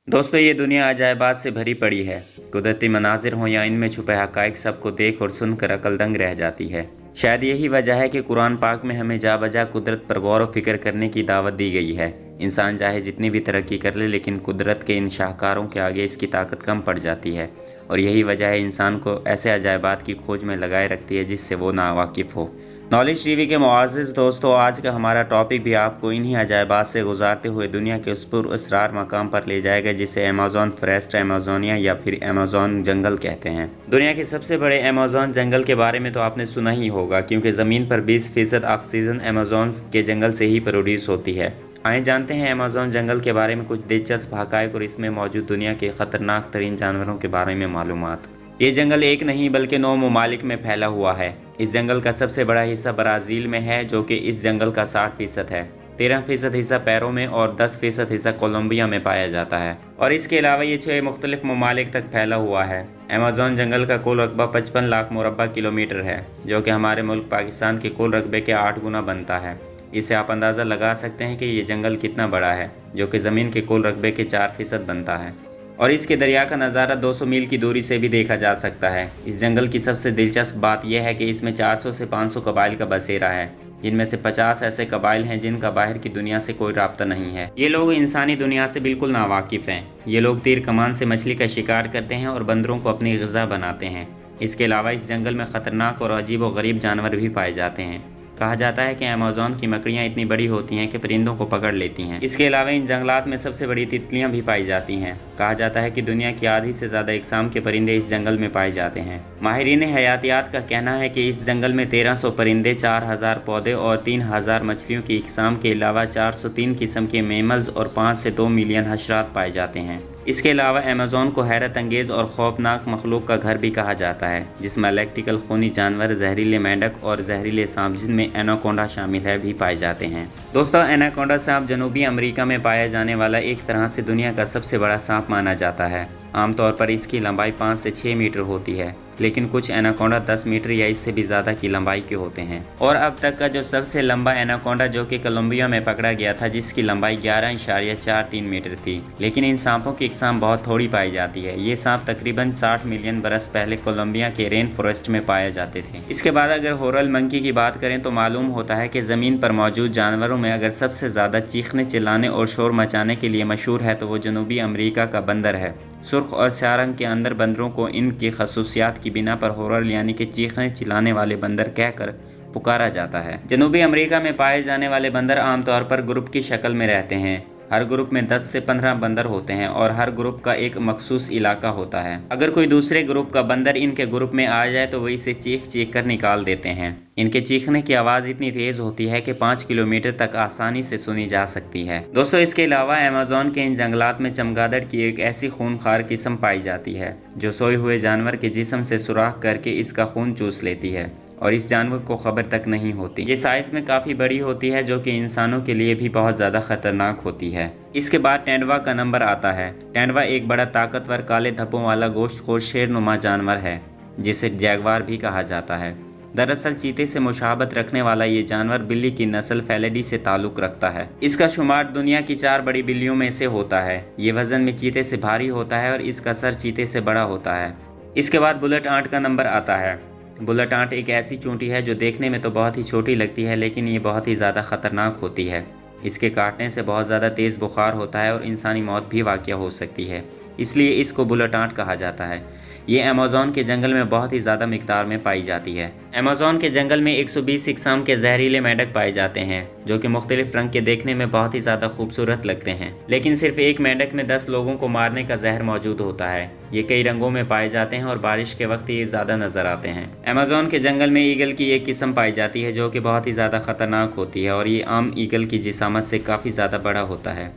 दोस्तों, ये दुनिया अजायबात से भरी पड़ी है। कुदरती मनाजिर हों या इनमें छुपे हक़ाइक़, सबको देख और सुनकर अक्ल दंग रह जाती है। शायद यही वजह है कि कुरान पाक में हमें जा बजा कुदरत पर गौर व फिक्र करने की दावत दी गई है। इंसान चाहे जितनी भी तरक्की कर ले, लेकिन कुदरत के इन शाहकारों के आगे इसकी ताकत कम पड़ जाती है। और यही वजह है इंसान को ऐसे अजायबात की खोज में लगाए रखती है जिससे वो नावाकिफ़ हो। नॉलेज टीवी के मुआज़्ज़िज़ दोस्तों, आज का हमारा टॉपिक भी आपको इन्हीं अजायबात से गुजारते हुए दुनिया के उस पुरअसरार मकाम पर ले जाएगा जिसे अमेज़न फॉरेस्ट, अमेज़ोनिया या फिर अमेज़न जंगल कहते हैं। दुनिया के सबसे बड़े अमेज़न जंगल के बारे में तो आपने सुना ही होगा, क्योंकि ज़मीन पर 20% ऑक्सीजन अमेज़न के जंगल से ही प्रोड्यूस होती है। आइए जानते हैं अमेज़न जंगल के बारे में कुछ दिलचस्प हक़ाइक़ और इसमें मौजूद दुनिया के ख़तरनाक तरीन जानवरों के बारे में मालूमात। ये जंगल एक नहीं बल्कि 9 ममालिक में फैला हुआ है। इस जंगल का सबसे बड़ा हिस्सा ब्राज़ील में है, जो कि इस जंगल का 60% है। 13% हिस्सा पेरू में और 10% हिस्सा कोलंबिया में पाया जाता है। और इसके अलावा ये 6 मुख्तलिफ ममालिक तक फैला हुआ है। अमेज़न जंगल का कुल रकबा 55 लाख मुरब्बा किलोमीटर है, जो कि हमारे मुल्क पाकिस्तान के कुल रकबे के 8 गुना बनता है। इससे आप अंदाज़ा लगा सकते हैं कि ये जंगल कितना बड़ा है, जो कि ज़मीन के कुल रकबे के 4% बनता है। और इसके दरिया का नज़ारा 200 मील की दूरी से भी देखा जा सकता है। इस जंगल की सबसे दिलचस्प बात यह है कि इसमें 400 से 500 कबाइल का बसेरा है, जिनमें से 50 ऐसे कबाइल हैं जिनका बाहर की दुनिया से कोई राब्ता नहीं है। ये लोग इंसानी दुनिया से बिल्कुल नावाकिफ़ हैं। ये लोग तीर कमान से मछली का शिकार करते हैं और बंदरों को अपनी ग़िज़ा बनाते हैं। इसके अलावा इस जंगल में ख़तरनाक और अजीब व गरीब जानवर भी पाए जाते हैं। कहा जाता है कि अमेज़न की मकड़ियाँ इतनी बड़ी होती हैं कि परिंदों को पकड़ लेती हैं। इसके अलावा इन जंगलात में सबसे बड़ी तितलियाँ भी पाई जाती हैं। कहा जाता है कि दुनिया की आधी से ज़्यादा इकसाम के परिंदे इस जंगल में पाए जाते हैं। माहिरीन हयातियात का कहना है कि इस जंगल में 1300 परिंदे, 4000 पौधे और 3000 मछलियों की इकसाम के अलावा 403 किस्म के मैमल्स और 5 से 2 मिलियन हशरात पाए जाते हैं। इसके अलावा अमेज़न को हैरत अंगेज़ और खौफनाक मखलूक का घर भी कहा जाता है, जिसमें इलेक्ट्रिकल खूनी जानवर, जहरीले मेंढक और जहरीले सांप, जिनमें एनाकोंडा शामिल है, भी पाए जाते हैं। दोस्तों, एनाकोंडा सांप जनूबी अमेरिका में पाया जाने वाला एक तरह से दुनिया का सबसे बड़ा सांप माना जाता है। आमतौर पर इसकी लंबाई 5 से 6 मीटर होती है, लेकिन कुछ एनाकोंडा 10 मीटर या इससे भी ज़्यादा की लंबाई के होते हैं। और अब तक का जो सबसे लंबा एनाकोंडा, जो कि कोलंबिया में पकड़ा गया था, जिसकी लंबाई 11.43 मीटर थी। लेकिन इन सांपों की इकसाम बहुत थोड़ी पाई जाती है। ये सांप तकरीबन 60 मिलियन बरस पहले कोलंबिया के रेन फॉरेस्ट में पाए जाते थे। इसके बाद अगर होरल मंकी की बात करें तो मालूम होता है कि ज़मीन पर मौजूद जानवरों में अगर सबसे ज़्यादा चीखने, चिल्लाने और शोर मचाने के लिए मशहूर है तो वो जनूबी अमेरिका का बंदर है। सुर्ख और स्याह रंग के अंदर बंदरों को इनकी खसूसियात की बिना पर होरल यानी कि चीखने चिल्लाने वाले बंदर कहकर पुकारा जाता है। जनूबी अमेरिका में पाए जाने वाले बंदर आमतौर पर ग्रुप की शक्ल में रहते हैं। हर ग्रुप में 10 से 15 बंदर होते हैं और हर ग्रुप का एक मखसूस इलाका होता है। अगर कोई दूसरे ग्रुप का बंदर इनके ग्रुप में आ जाए तो वो इसे चीख चीख कर निकाल देते हैं। इनके चीखने की आवाज़ इतनी तेज़ होती है कि 5 किलोमीटर तक आसानी से सुनी जा सकती है। दोस्तों, इसके अलावा अमेज़न के इन जंगलात में चमगादड़ की एक ऐसी खूनखार किस्म पाई जाती है जो सोए हुए जानवर के जिस्म से सुराख करके इसका खून चूस लेती है और इस जानवर को खबर तक नहीं होती। ये साइज़ में काफ़ी बड़ी होती है, जो कि इंसानों के लिए भी बहुत ज़्यादा ख़तरनाक होती है। इसके बाद तेंदुआ का नंबर आता है। तेंदुआ एक बड़ा ताकतवर काले धब्बों वाला गोश्तखोर शेरनुमा जानवर है, जिसे जैगवार भी कहा जाता है। दरअसल चीते से मुशाबत रखने वाला ये जानवर बिल्ली की नस्ल फेलिडी से ताल्लुक़ रखता है। इसका शुमार दुनिया की 4 बड़ी बिल्लियों में से होता है। ये वज़न में चीते से भारी होता है और इसका सर चीते से बड़ा होता है। इसके बाद बुलेट आंट का नंबर आता है। बुलेट आंट एक ऐसी चूंटी है जो देखने में तो बहुत ही छोटी लगती है, लेकिन ये बहुत ही ज़्यादा ख़तरनाक होती है। इसके काटने से बहुत ज़्यादा तेज़ बुखार होता है और इंसानी मौत भी वाक़या हो सकती है, इसलिए इसको बुलेट आंट कहा जाता है। ये अमेज़न के जंगल में बहुत ही ज़्यादा मिक़दार में पाई जाती है। अमेज़न के जंगल में 120 इकसाम के जहरीले मेंढक पाए जाते हैं, जो कि मुख्तलिफ रंग के देखने में बहुत ही ज़्यादा खूबसूरत लगते हैं। लेकिन सिर्फ एक मेंढक में 10 लोगों को मारने का जहर मौजूद होता है। ये कई रंगों में पाए जाते हैं और बारिश के वक्त ये ज़्यादा नज़र आते हैं। अमेज़न के जंगल में ईगल की एक किस्म पाई जाती है, जो कि बहुत ही ज़्यादा ख़तरनाक होती है और ये आम ईगल की जिसामत से काफ़ी ज़्यादा बड़ा होता है।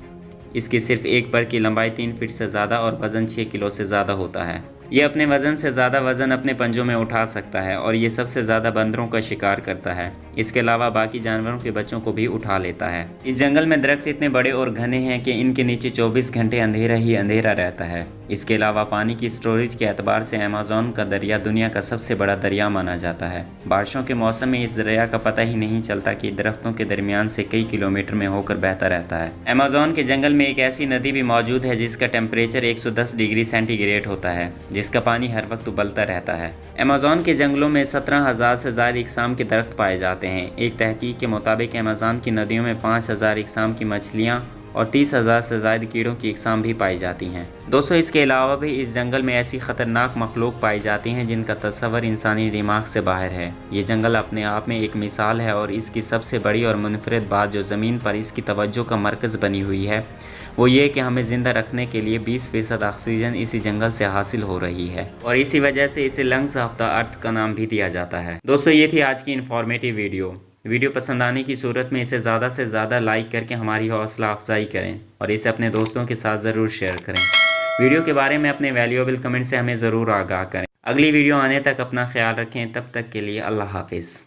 इसकी सिर्फ एक पर की लंबाई 3 फीट से ज़्यादा और वज़न 6 किलो से ज़्यादा होता है। ये अपने वज़न से ज़्यादा वज़न अपने पंजों में उठा सकता है और ये सबसे ज़्यादा बंदरों का शिकार करता है। इसके अलावा बाकी जानवरों के बच्चों को भी उठा लेता है। इस जंगल में दरख्त इतने बड़े और घने हैं कि इनके नीचे 24 घंटे अंधेरा ही अंधेरा रहता है। इसके अलावा पानी की स्टोरेज के एतबार से अमेज़न का दरिया दुनिया का सबसे बड़ा दरिया माना जाता है। बारिशों के मौसम में इस दरिया का पता ही नहीं चलता कि दरख्तों के दरमियान से कई किलोमीटर में होकर बहता रहता है। अमेज़न के जंगल में एक ऐसी नदी भी मौजूद है जिसका टेम्परेचर 110 डिग्री सेंटीग्रेड होता है, जिसका पानी हर वक्त उबलता रहता है। अमेज़न के जंगलों में 17,000 से ज़्यादा इकसाम के दरख्त पाए जाते हैं। एक तहकीक के मुताबिक अमेज़न की नदियों में 5,000 इकसाम की मछलियाँ और 30,000 से ज़्यादा कीड़ों की इकसाम भी पाई जाती हैं। दोस्तों, इसके अलावा भी इस जंगल में ऐसी ख़तरनाक मखलूक पाई जाती हैं जिनका तस्वर इंसानी दिमाग से बाहर है। ये जंगल अपने आप में एक मिसाल है और इसकी सबसे बड़ी और मुनफरिद बात जो ज़मीन पर इसकी तवज्जो का मरकज़ बनी हुई है वो ये कि हमें ज़िंदा रखने के लिए 20% ऑक्सीजन इसी जंगल से हासिल हो रही है और इसी वजह से इसे लंग्स ऑफ द अर्थ का नाम भी दिया जाता है। दोस्तों, ये थी आज की इन्फॉर्मेटिव वीडियो पसंद आने की सूरत में इसे ज़्यादा से ज़्यादा लाइक करके हमारी हौसला अफजाई करें और इसे अपने दोस्तों के साथ ज़रूर शेयर करें। वीडियो के बारे में अपने वैल्यूएबल कमेंट से हमें ज़रूर आगाह करें। अगली वीडियो आने तक अपना ख्याल रखें। तब तक के लिए अल्लाह हाफिज़।